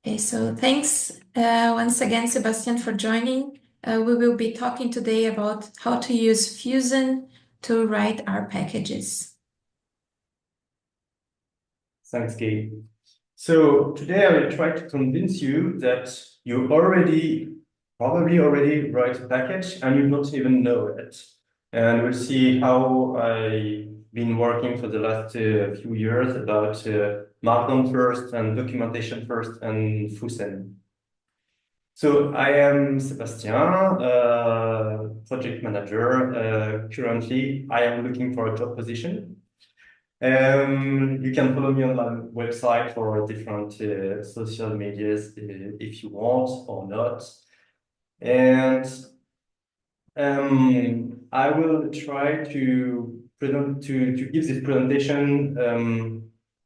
Okay, so thanks once again, Sébastien, for joining. We will be talking today about how to use Fusen to write our packages. Thanks, Gabe. So today I will try to convince you that you probably already write a package and you don't even know it. And we'll see how I've been working for the last few years about Markdown first and documentation first and fusen. So I am Sébastien, project manager. Currently, I am looking for a job position. You can follow me on my website for different social medias if you want or not. And I will try to give this presentation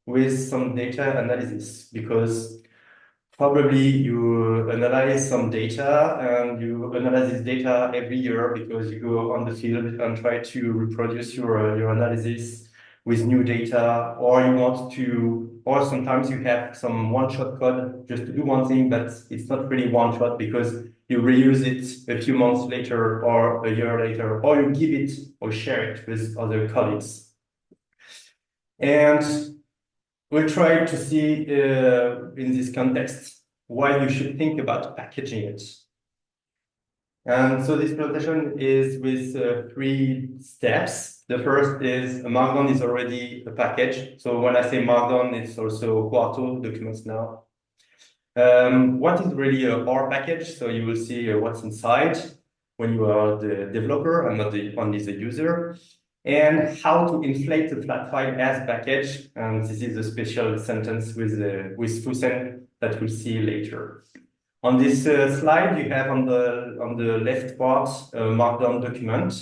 with some data analysis, because probably you analyze some data and you analyze this data every year because you go on the field and try to reproduce your analysis with new data, or sometimes you have some one-shot code just to do one thing, but it's not really one-shot because you reuse it a few months later or a year later, or you give it or share it with other colleagues. And we'll try to see in this context why you should think about packaging it. And so this presentation is with 3 steps. The first is Markdown is already a package. So when I say Markdown, it's also Quarto documents now. What is really a R package? So you will see what's inside when you are the developer and not only the user. And how to inflate the flat file as package. And this is a special sentence with fusen that we'll see later. On this slide, you have on the left part a Markdown document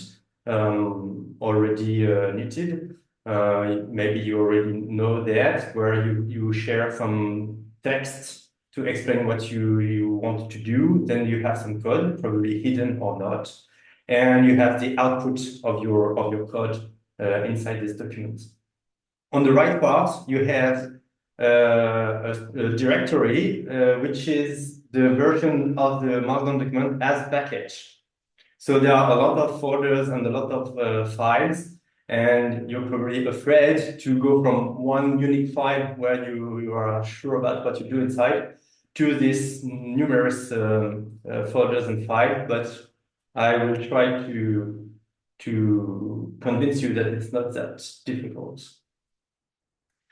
already knitted. Maybe you already know that, where you share some text to explain what you want to do. Then you have some code, probably hidden or not. And you have the output of your code inside this document. On the right part, you have a directory, which is the version of the Markdown document as package. So there are a lot of folders and a lot of files, and you're probably afraid to go from one unique file where you are sure about what you do inside to these numerous folders and files. But I will try to convince you that it's not that difficult.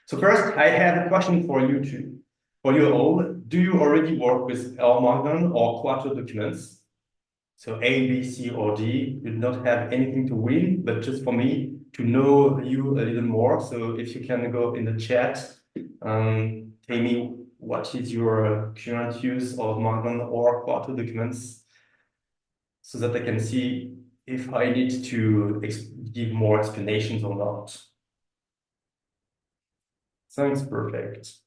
So first, I have a question for you too. For you all, do you already work with R Markdown or Quarto documents? So A, B, C, or D, you do not have anything to win, but just for me to know you a little more. So if you can go in the chat, tell me what is your current use of Markdown or Quarto documents, so that I can see if I need to give more explanations or not. Thanks, perfect.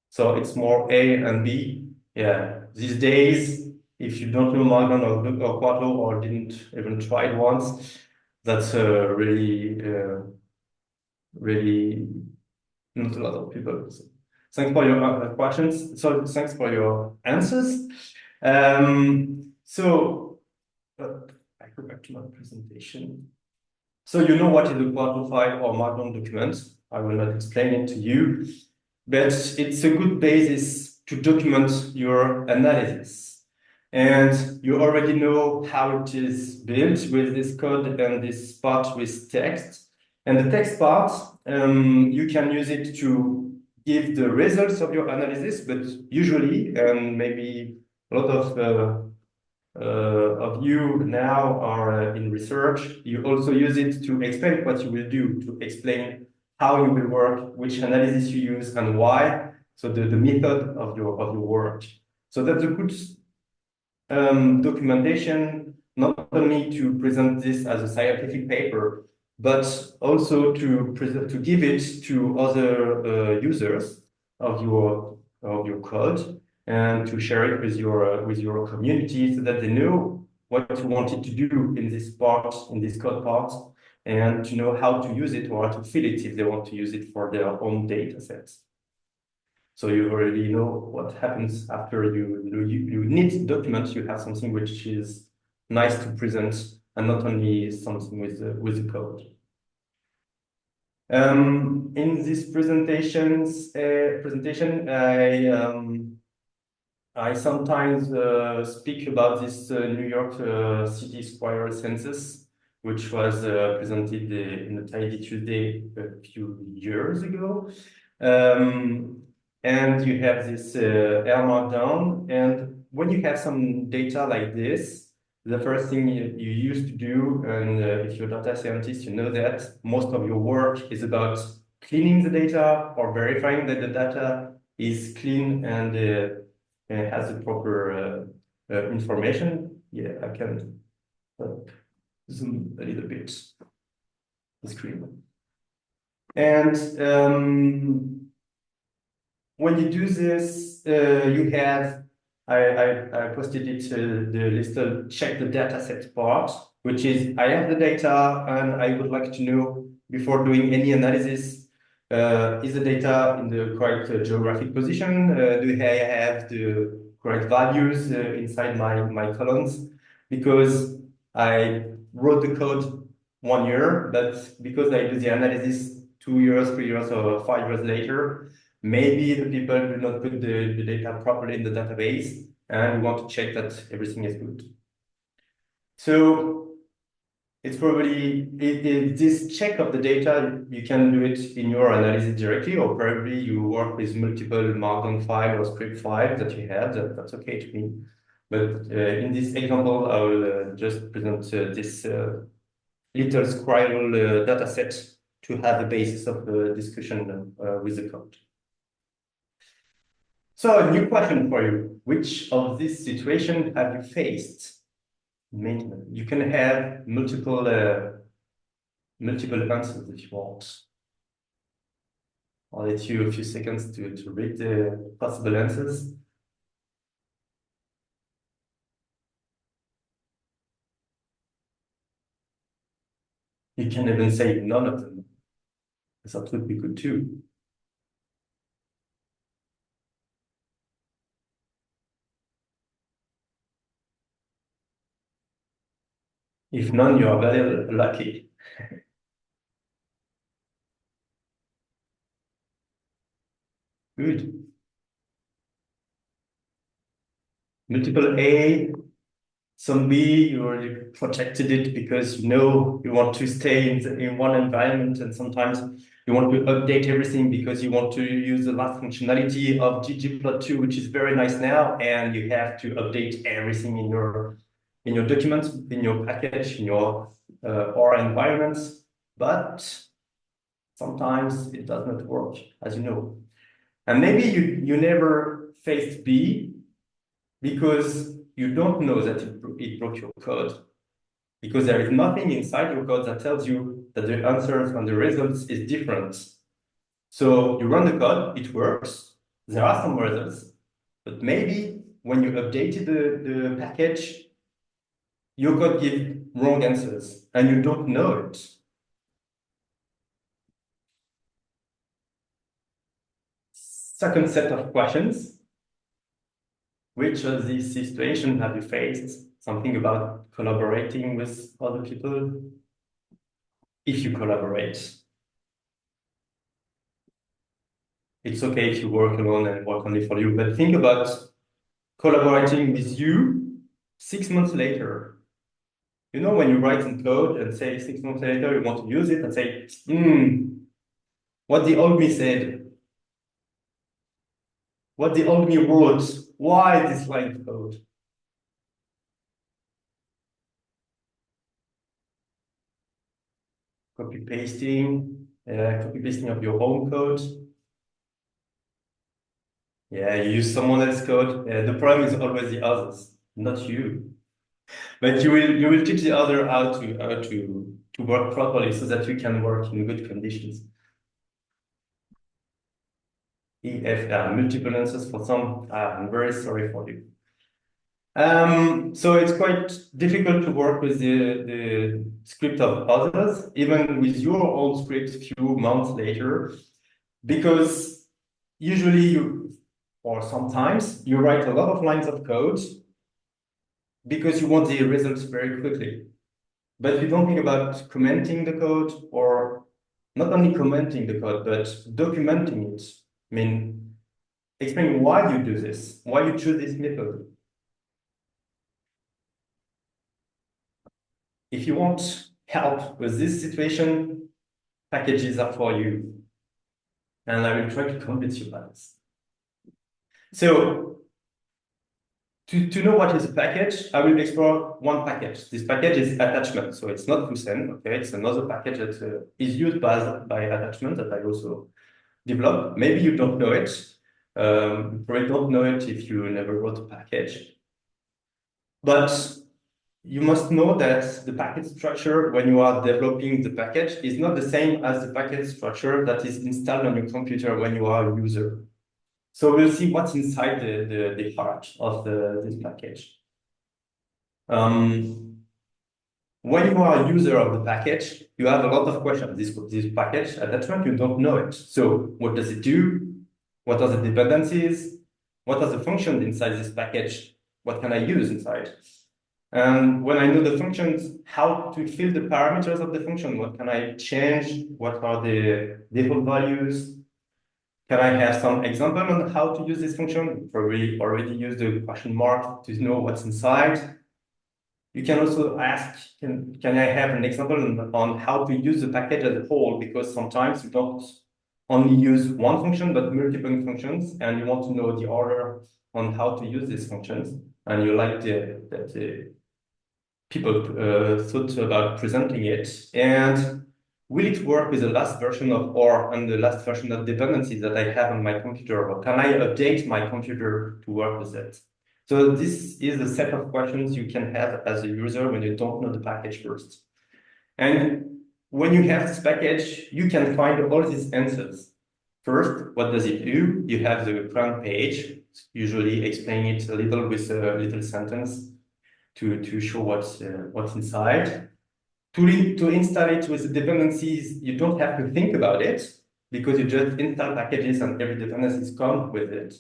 So it's more A and B. Yeah, these days, if you don't know Markdown or Quarto or didn't even try it once, that's really not a lot of people. So thanks for your questions. So thanks for your answers. I go back to my presentation. So you know what is a Quarto file or Markdown document. I will not explain it to you, but it's a good basis to document your analysis. And you already know how it is built with this code and this part with text. And the text part, you can use it to give the results of your analysis, but usually, and maybe a lot of you now are in research, you also use it to explain what you will do, to explain how you will work, which analysis you use and why. So the method of your work. So that's a good documentation, not only to present this as a scientific paper, but also to give it to other users of your code, and to share it with your community, so that they know what you wanted to do in this code part, and to know how to use it or how to fill it if they want to use it for their own data sets. So you already know what happens after you need documents. You have something which is nice to present, and not only something with the code. In this presentation, I sometimes speak about this New York City Square census, which was presented in the Tidy Tuesday a few years ago. And you have this R Markdown, and when you have some data like this, the first thing you used to do, and if you're a data scientist, you know that most of your work is about cleaning the data or verifying that the data is clean and has the proper information. Yeah, I can zoom a little bit the screen. And when you do this, you have, I posted it to the little check the dataset part, which is I have the data and I would like to know before doing any analysis, is the data in the correct geographic position? Do I have the correct values inside my columns? Because I wrote the code 1 year, but because I do the analysis 2 years, 3 years, or 5 years later, maybe the people do not put the data properly in the database, and we want to check that everything is good. So it's probably this check of the data, you can do it in your analysis directly, or probably you work with multiple Markdown file or script file that you have. That's okay to me. But in this example, I will just present this little squirrel data set to have a basis of discussion with the code. So a new question for you. Which of these situations have you faced in maintenance? You can have multiple answers if you want. I'll let you a few seconds to read the possible answers. You can even say none of them. That would be good too. If none, you are very lucky. Good. Multiple A, some B, you already protected it because you know you want to stay in one environment, and sometimes you want to update everything because you want to use the last functionality of ggplot2, which is very nice now, and you have to update everything in your documents, in your package, in your R environments. But sometimes it does not work, as you know. And maybe you never faced B because you don't know that it broke your code, because there is nothing inside your code that tells you that the answers and the results is different. So you run the code, it works, there are some results, but maybe when you updated the package, your code gives wrong answers and you don't know it. Second set of questions. Which of these situations have you faced? Something about collaborating with other people? If you collaborate, it's okay if you work alone and work only for you, but think about collaborating with you 6 months later. You know, when you write in code and say 6 months later you want to use it and say, what the old me said, what the old me wrote, why this line of code? Copy pasting of your own code. Yeah, you use someone else's code. The problem is always the others, not you. But you will teach the other how to work properly so that you can work in good conditions. If there are multiple answers for some, I'm very sorry for you. So it's quite difficult to work with the script of others, even with your own script a few months later, because usually or sometimes you write a lot of lines of code because you want the results very quickly. But you don't think about commenting the code, or not only commenting the code, but documenting it. I mean, explain why you do this, why you choose this method. If you want help with this situation, packages are for you. And I will try to convince you about this. So to know what is a package, I will explore one package. This package is attachment. So it's not fusen, okay? It's another package that is used by attachment that I also developed. Maybe you don't know it. You probably don't know it if you never wrote a package. But you must know that the package structure when you are developing the package is not the same as the package structure that is installed on your computer when you are a user. So we'll see what's inside the heart of this package. When you are a user of the package, you have a lot of questions. This package attachment, you don't know it. So what does it do? What are the dependencies? What are the functions inside this package? What can I use inside? And when I know the functions, how to fill the parameters of the function, what can I change? What are the default values? Can I have some example on how to use this function? Probably already use the question mark to know what's inside. You can also ask, can I have an example on how to use the package as a whole? Because sometimes you don't only use one function, but multiple functions, and you want to know the order on how to use these functions. And you like that the people thought about presenting it. And will it work with the last version of R and the last version of dependencies that I have on my computer? Or can I update my computer to work with it? So this is a set of questions you can have as a user when you don't know the package first. And when you have this package, you can find all these answers. First, what does it do? You have the CRAN page, usually explain it a little with a little sentence to show what's inside. To install it with the dependencies, you don't have to think about it because you just install packages and every dependencies come with it.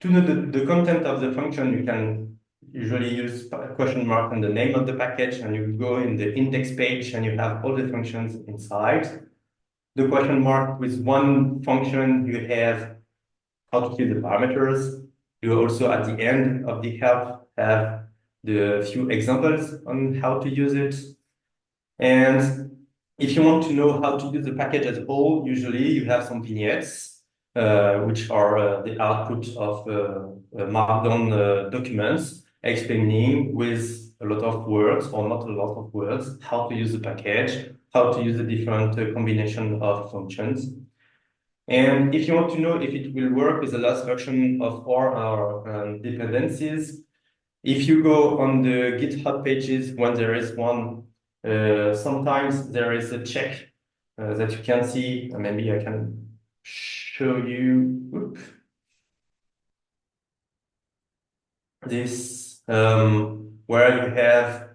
To know the content of the function, you can usually use a question mark and the name of the package, and you go in the index page and you have all the functions inside. The question mark with one function, you have how to fill the parameters. You also at the end of the help have the few examples on how to use it. And if you want to know how to use the package as a whole, usually you have some vignettes, which are the output of Markdown documents explaining with a lot of words or not a lot of words how to use the package, how to use the different combination of functions. And if you want to know if it will work with the last version of our dependencies, if you go on the GitHub pages when there is one, sometimes there is a check that you can see. Maybe I can show you this, where you have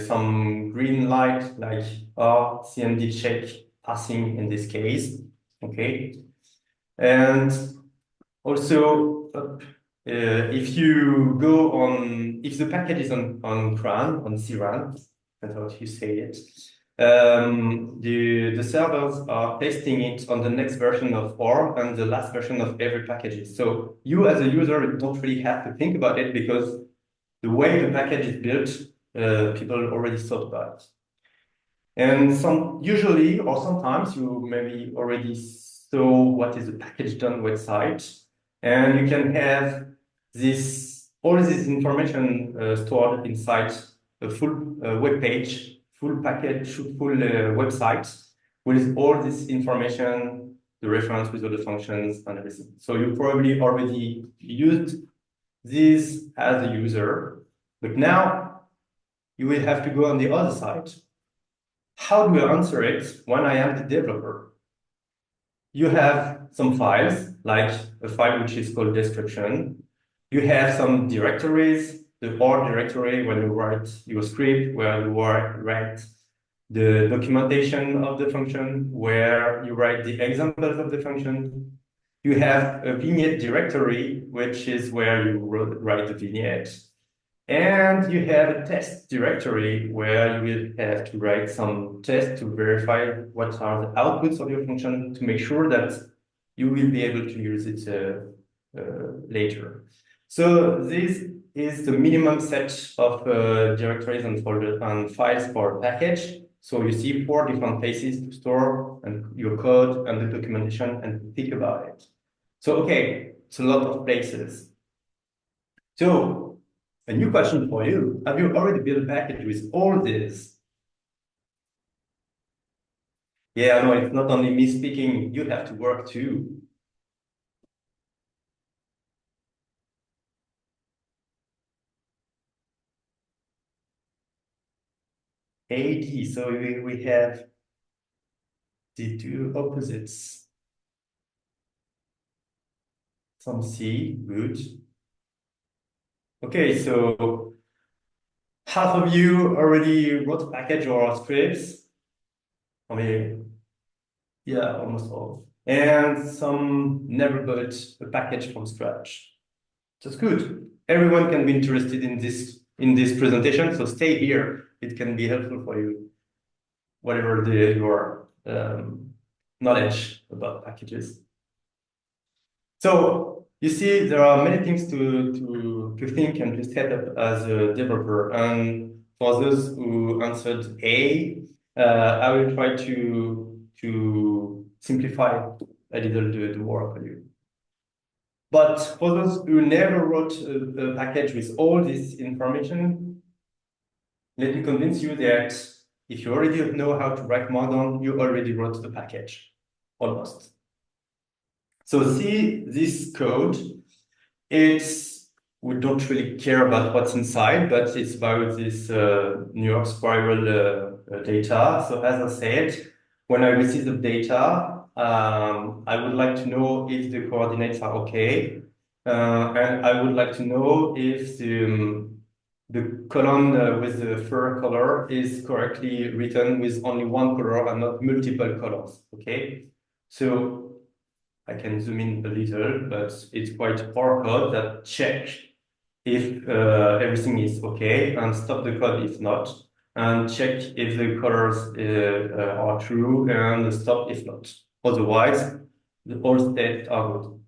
some green light like CMD check passing in this case. Okay, and also if you go on, if the package is on CRAN, on CRAN, that's how you say it, the servers are testing it on the next version of R and the last version of every package. So you as a user don't really have to think about it because the way the package is built, people already thought about it. And usually or sometimes you maybe already saw what is the package done website, and you can have all this information stored inside a full web page, full package, full website with all this information, the reference with all the functions and everything. So you probably already used this as a user, but now you will have to go on the other side. How do I answer it when I am the developer? You have some files, like a file which is called description. You have some directories, the R directory when you write your script, where you write the documentation of the function, where you write the examples of the function. You have a vignette directory, which is where you write the vignette. And you have a test directory where you will have to write some tests to verify what are the outputs of your function to make sure that you will be able to use it later. So this is the minimum set of directories and folders and files for a package. So you see 4 different places to store and your code and the documentation and think about it. So, okay, it's a lot of places. So a new question for you. Have you already built a package with all this? Yeah, no, it's not only me speaking, you have to work too. AD, so we have the two opposites. Some C, good. Okay, so half of you already wrote a package or scripts. I mean, yeah, almost all. And some never built a package from scratch. That's good. Everyone can be interested in this presentation, so stay here. It can be helpful for you, whatever your knowledge about packages. So you see, there are many things to think and to set up as a developer. And for those who answered A, I will try to simplify a little the work for you. But for those who never wrote a package with all this information, let me convince you that if you already know how to write Markdown, you already wrote the package, almost. So see this code. We don't really care about what's inside, but it's about this New York spiral data. So as I said, when I receive the data, I would like to know if the coordinates are okay. And I would like to know if the column with the fur color is correctly written with only one color and not multiple colors, okay? So I can zoom in a little, but it's quite our code that check if everything is okay and stop the code if not, and check if the colors are true and stop if not. Otherwise, all states are good.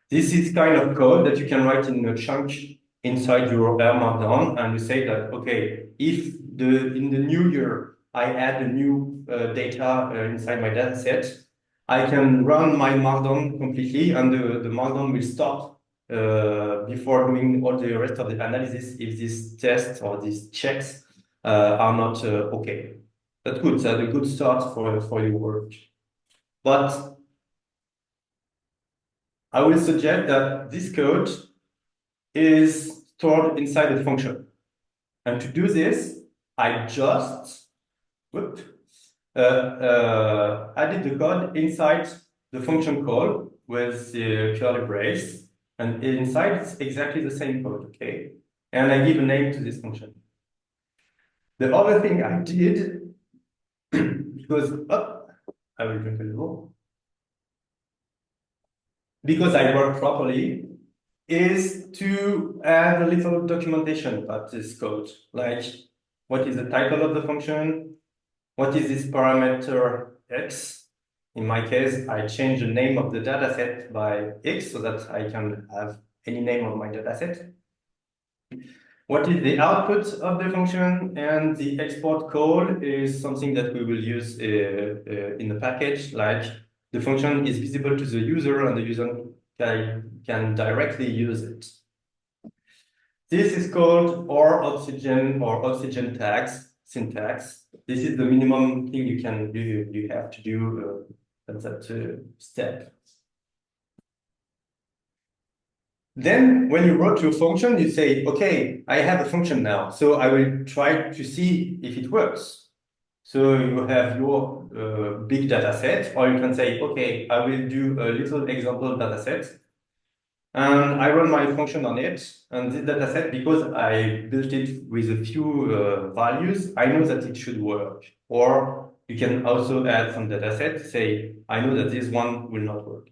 This is kind of code that you can write in a chunk inside your R Markdown, and you say that, okay, if in the new year I add a new data inside my data set, I can run my Markdown completely, and the Markdown will stop before doing all the rest of the analysis if these tests or these checks are not okay. That's good. That's a good start for your work. But I will suggest that this code is stored inside the function. And to do this, I just added the code inside the function call with the curly brace. And inside, it's exactly the same code, okay? And I give a name to this function. The other thing I did, because, I will drink a little, because I work properly, is to add a little documentation about this code, like what is the title of the function, what is this parameter x. In my case, I change the name of the dataset by x so that I can have any name of my dataset. What is the output of the function, and the export call is something that we will use in the package, like the function is visible to the user and the user can directly use it. This is called oxygen tags syntax. This is the minimum thing you have to do at that step. Then when you wrote your function, you say, okay, I have a function now, so I will try to see if it works. So you have your big data set, or you can say, okay, I will do a little example data set, and I run my function on it. And this data set, because I built it with a few values, I know that it should work. Or you can also add some data set, say, I know that this one will not work.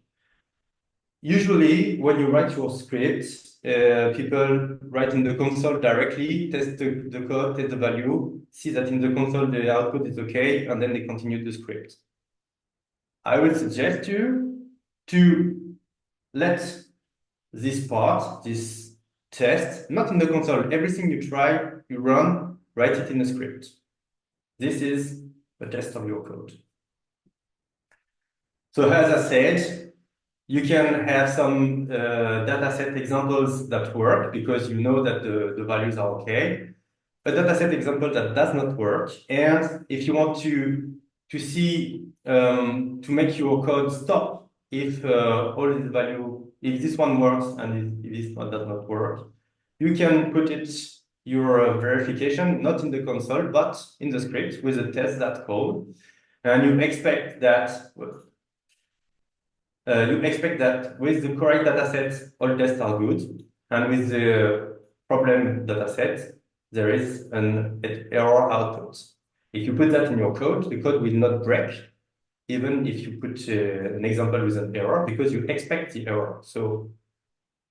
usually, when you write your script, people write in the console directly, test the code, test the value, see that in the console the output is okay, and then they continue the script. I would suggest you to let this part, this test, not in the console. Everything you try, you run, write it in a script. This is a test of your code. So as I said, you can have some dataset examples that work because you know that the values are okay. A dataset example that does not work. And if you want to see, to make your code stop if all this value, if this one works and if this one does not work, you can put it, your verification, not in the console, but in the script with a test that code. And you expect that with the correct dataset, all tests are good. And with the problem dataset, there is an error output. If you put that in your code, the code will not break, even if you put an example with an error, because you expect the error. So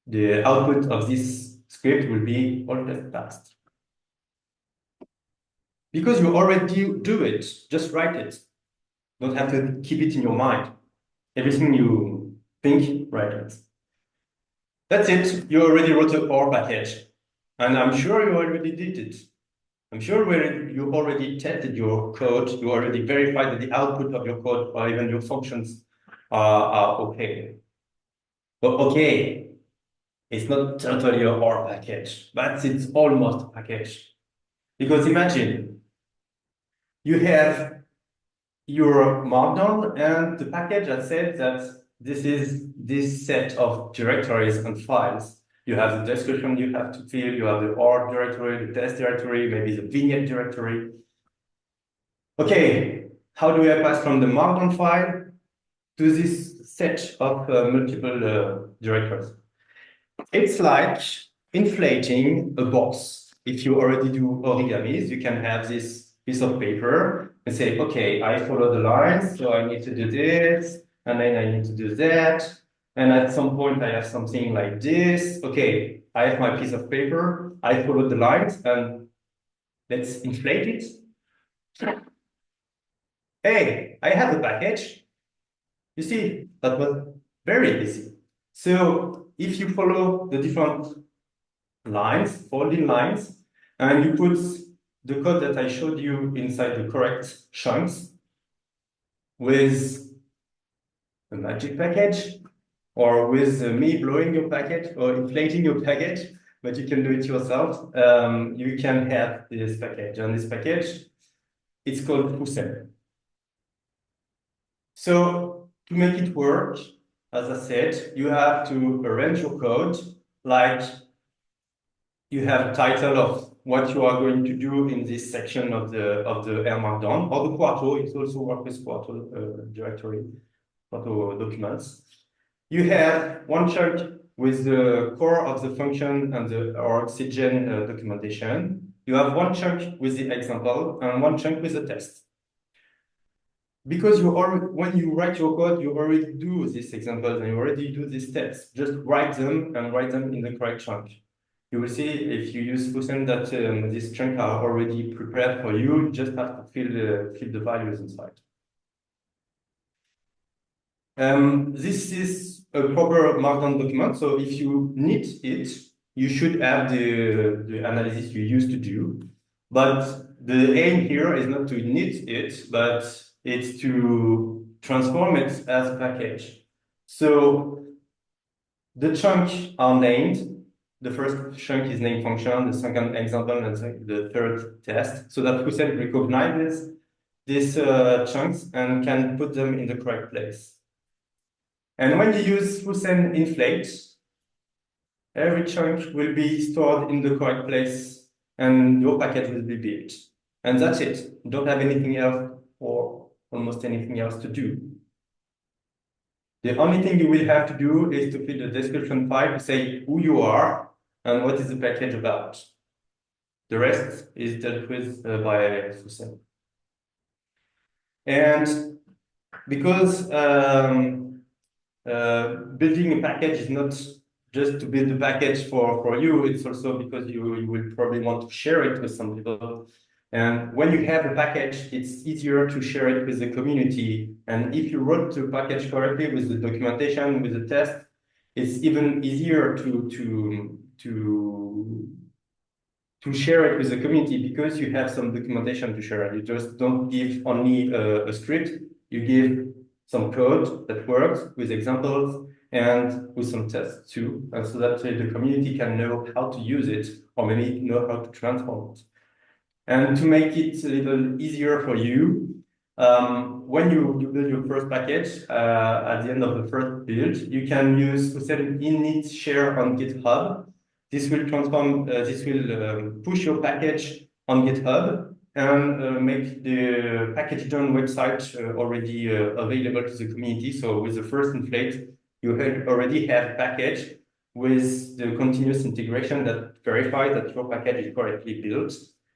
the output of this script will be all test passed. Because you already do it, just write it. Don't have to keep it in your mind. Everything you think, write it. That's it. You already wrote a R package. And I'm sure you already did it. I'm sure you already tested your code. You already verified that the output of your code or even your functions are okay. But okay, it's not totally a R package, but it's almost a package. Because imagine you have your Markdown and the package that said that this is this set of directories and files. You have the description you have to fill, you have the R directory, the test directory, maybe the vignette directory. Okay, how do I pass from the Markdown file to this set of multiple directories? It's like inflating a box. If you already do origamis, you can have this piece of paper and say, okay, I follow the lines, so I need to do this, and then I need to do that. And at some point, I have something like this. Okay, I have my piece of paper, I follow the lines, and let's inflate it. Hey, I have a package. You see, that was very easy. So if you follow the different lines, folding lines, and you put the code that I showed you inside the correct chunks with a magic package, or with me blowing your package or inflating your package, but you can do it yourself. You can have this package, and this package, it's called fusen. So to make it work, as I said, you have to arrange your code like you have a title of what you are going to do in this section of the R Markdown or the Quarto. It also works with Quarto directory, Quarto documents. You have one chunk with the core of the function and the oxygen documentation. You have one chunk with the example and one chunk with the test. Because when you write your code, you already do these examples and you already do these tests. Just write them and write them in the correct chunk. You will see if you use fusen that these chunks are already prepared for you. You just have to fill the values inside. This is a proper Markdown document. So if you need it, you should have the analysis you used to do. But the aim here is not to knit it, but it's to transform it as a package. So the chunks are named. The first chunk is named function, the second example, and the third test, so that fusen recognizes these chunks and can put them in the correct place. And when you use fusen inflate, every chunk will be stored in the correct place and your package will be built. And that's it. You don't have anything else or almost anything else to do. The only thing you will have to do is to fill the description file to say who you are and what is the package about. The rest is dealt with by fusen. And because building a package is not just to build a package for you, it's also because you will probably want to share it with some people. And when you have a package, it's easier to share it with the community. And if you wrote the package correctly with the documentation, with the test, it's even easier to share it with the community because you have some documentation to share. You just don't give only a script, you give some code that works with examples and with some tests too, and so that the community can know how to use it or maybe know how to transform it. And to make it a little easier for you, when you build your first package, at the end of the first build, you can use fusen init share on GitHub. This will push your package on GitHub and make the package done website already available to the community. So with the first inflate, you already have a package with the continuous integration that verifies that your package is correctly built,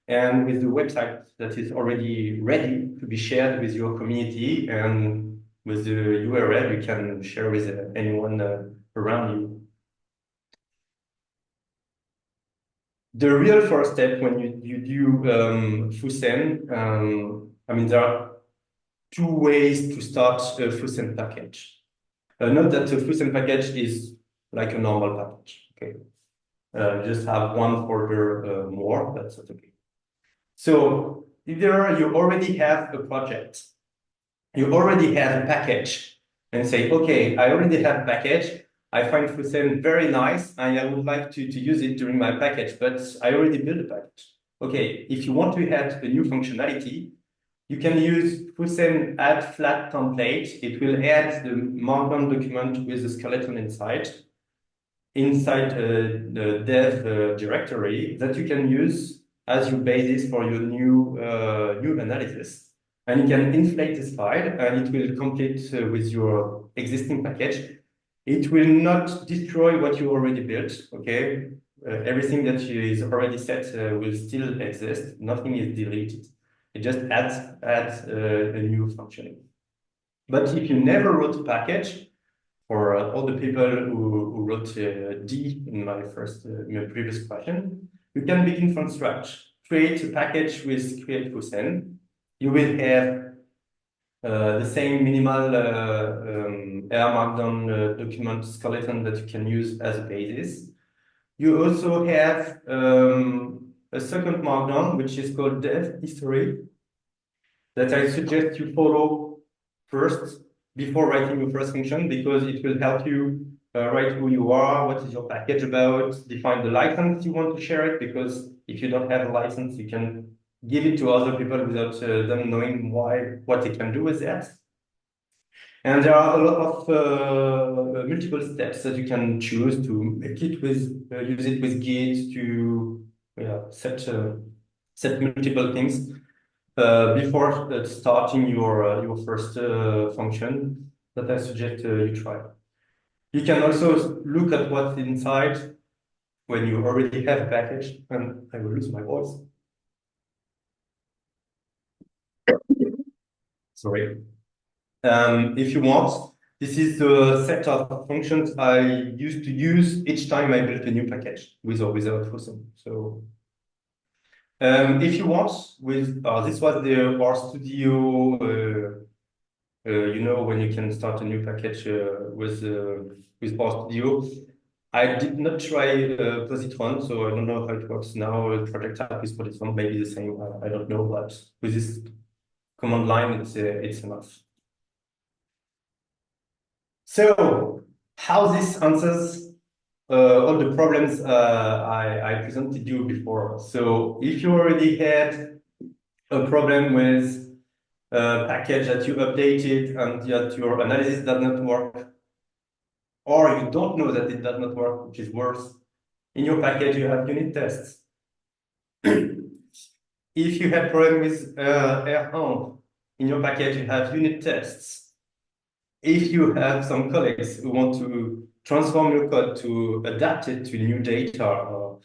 and with the website that is already ready to be shared with your community, and with the URL you can share with anyone around you. The real first step when you do fusen, I mean, there are two ways to start a fusen package. Note that the fusen package is like a normal package. Okay, just have one folder more. That's okay. So either you already have a project, you already have a package, and say, okay, I already have a package. I find fusen very nice, and I would like to use it during my package, but I already built a package. Okay, if you want to add a new functionality, you can use fusen add flat template. It will add the Markdown document with the skeleton inside the dev directory that you can use as your basis for your new analysis. And you can inflate this file, and it will complete with your existing package. It will not destroy what you already built, okay? Everything that is already set will still exist. Nothing is deleted. It just adds a new function. But if you never wrote a package, for all the people who wrote D in my previous question, you can begin from scratch. Create a package with create fusen. You will have the same minimal R Markdown document skeleton that you can use as a basis. You also have a second Markdown, which is called dev history, that I suggest you follow first before writing your first function, because it will help you write who you are, what is your package about, define the license you want to share it, because if you don't have a license, you can give it to other people without them knowing what they can do with that. And there are a lot of multiple steps that you can choose to make it with, use it with Git to set multiple things before starting your first function that I suggest you try. You can also look at what's inside when you already have a package, and I will lose my voice. Sorry. If you want, this is the set of functions I used to use each time I built a new package, with or without fusen. So if you want, this was the R Studio, you know, when you can start a new package with R Studio. I did not try Positron, so I don't know how it works now. Project type with Positron may be the same. I don't know, but with this command line, it's enough. So how this answers all the problems I presented you before. So if you already had a problem with a package that you updated and that your analysis does not work, or you don't know that it does not work, which is worse, in your package you have unit tests. If you have problem with R in your package, you have unit tests. If you have some colleagues who want to transform your code to adapt it to new data,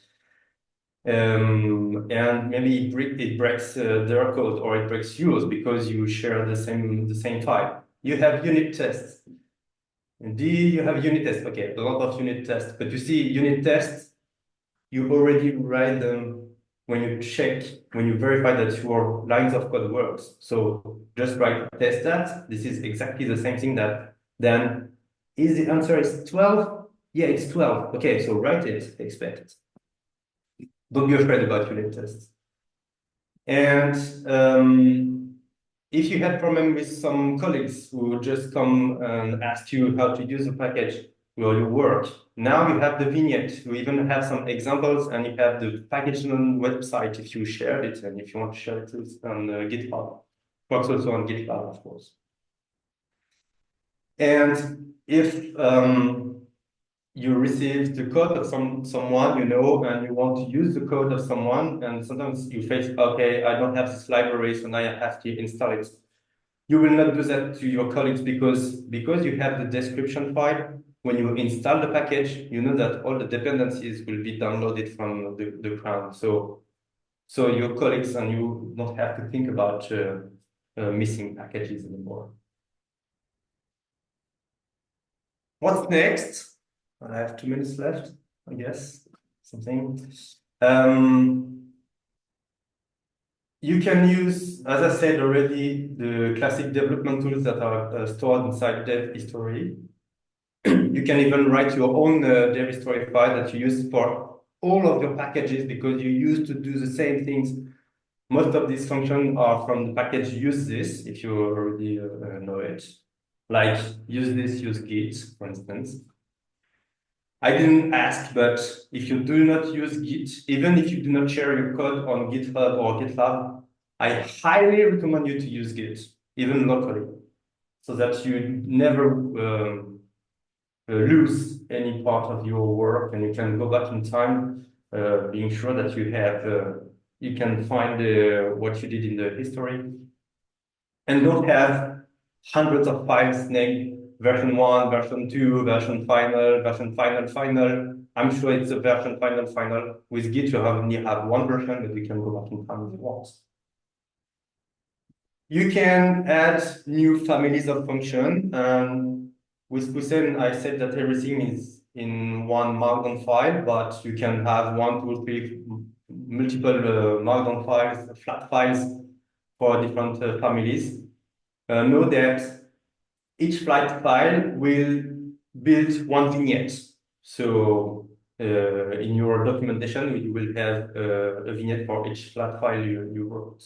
and maybe it breaks their code, or it breaks yours because you share the same file, you have unit tests. And D, you have unit tests. Okay, a lot of unit tests. But you see, unit tests, you already write them when you verify that your lines of code works. So just write test that. This is exactly the same thing that then is the answer is 12? Yeah, it's 12. Okay, so write it, expect. Don't be afraid about unit tests. And if you had problem with some colleagues who just come and ask you how to use a package or your work, now you have the vignette. You even have some examples, and you have the package on website if you share it, and if you want to share it on GitHub. Works also on GitHub, of course. And if you receive the code of someone you know, and you want to use the code of someone, and sometimes you face, okay, I don't have this library, so now I have to install it. You will not do that to your colleagues because you have the description file. When you install the package, you know that all the dependencies will be downloaded from the CRAN. So your colleagues and you don't have to think about missing packages anymore. What's next? I have 2 minutes left, I guess, something. You can use, as I said already, the classic development tools that are stored inside dev history. You can even write your own dev history file that you use for all of your packages because you used to do the same things. Most of these functions are from the package use this, if you already know it. Like use this, use Git, for instance. I didn't ask, but if you do not use Git, even if you do not share your code on GitHub or GitLab, I highly recommend you to use Git, even locally, so that you never lose any part of your work, and you can go back in time, being sure that you have you can find what you did in the history, and don't have hundreds of files named version 1, version 2, version final. I'm sure it's a version final. With Git, you only have one version, but you can go back in time if you want. You can add new families of function. With fusen, I said that everything is in one Markdown file, but you can have 1, 2, 3, multiple Markdown files, flat files for different families. Know that each flat file will build one vignette. So in your documentation, you will have a vignette for each flat file you wrote.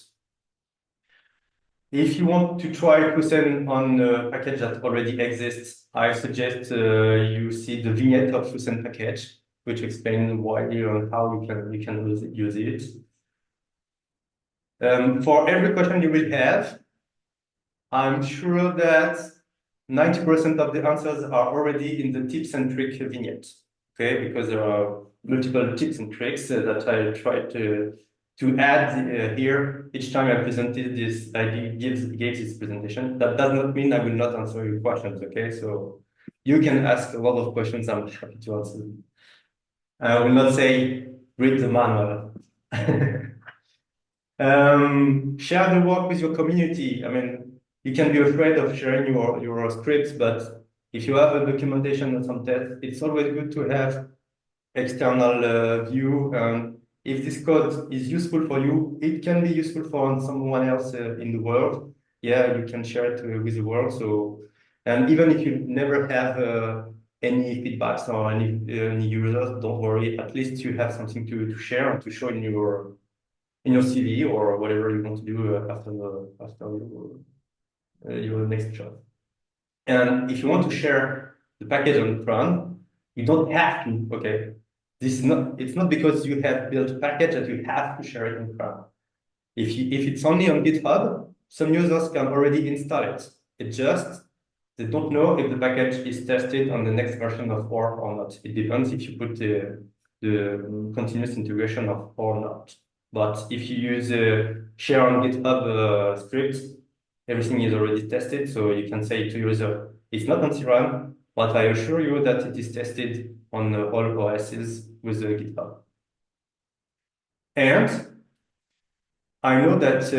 If you want to try fusen on a package that already exists, I suggest you see the vignette of fusen package, which explains why and how you can use it. For every question you will have, I'm sure that 90% of the answers are already in the tips and tricks vignette, okay? Because there are multiple tips and tricks that I try to add here. Each time I presented this, I gave this presentation. That does not mean I will not answer your questions, okay? So you can ask a lot of questions. I'm happy to answer them. I will not say read the manual. Share the work with your community. I mean, you can be afraid of sharing your scripts, but if you have a documentation or some test, it's always good to have external view. If this code is useful for you, it can be useful for someone else in the world. Yeah, you can share it with the world. So, and even if you never have any feedbacks or any users, don't worry. At least you have something to share and to show in your CV or whatever you want to do after your next job. And if you want to share the package on CRAN, you don't have to, okay? It's not because you have built a package that you have to share it in CRAN. If it's only on GitHub, some users can already install it. It just, they don't know if the package is tested on the next version of R or not. It depends if you put the continuous integration of R or not. But if you use share on GitHub script, everything is already tested. So you can say to user, it's not on CRAN, but I assure you that it is tested on all OSs with GitHub. And I know that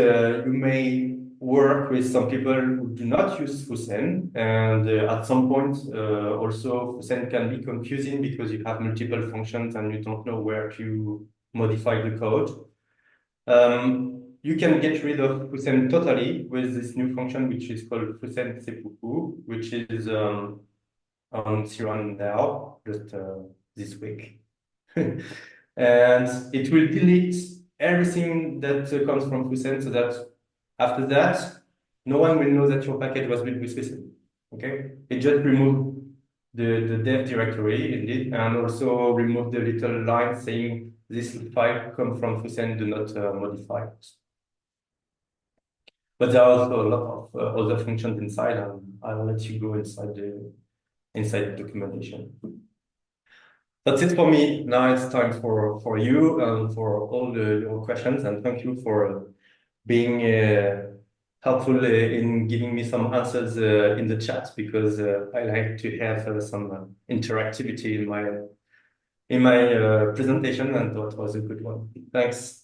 you may work with some people who do not use fusen, and at some point also fusen can be confusing because you have multiple functions and you don't know where to modify the code. You can get rid of fusen totally with this new function, which is called fusen seppuku, which is on CRAN now, just this week. And it will delete everything that comes from fusen, so that after that, no one will know that your package was built with fusen. Okay? It just remove the dev directory indeed, and also remove the little line saying this file comes from fusen, do not modify it. But there are also a lot of other functions inside, and I'll let you go inside the documentation. That's it for me. Now it's time for you and for all your questions, and thank you for being helpful in giving me some answers in the chat, because I like to have some interactivity in my presentation, and that was a good one. Thanks.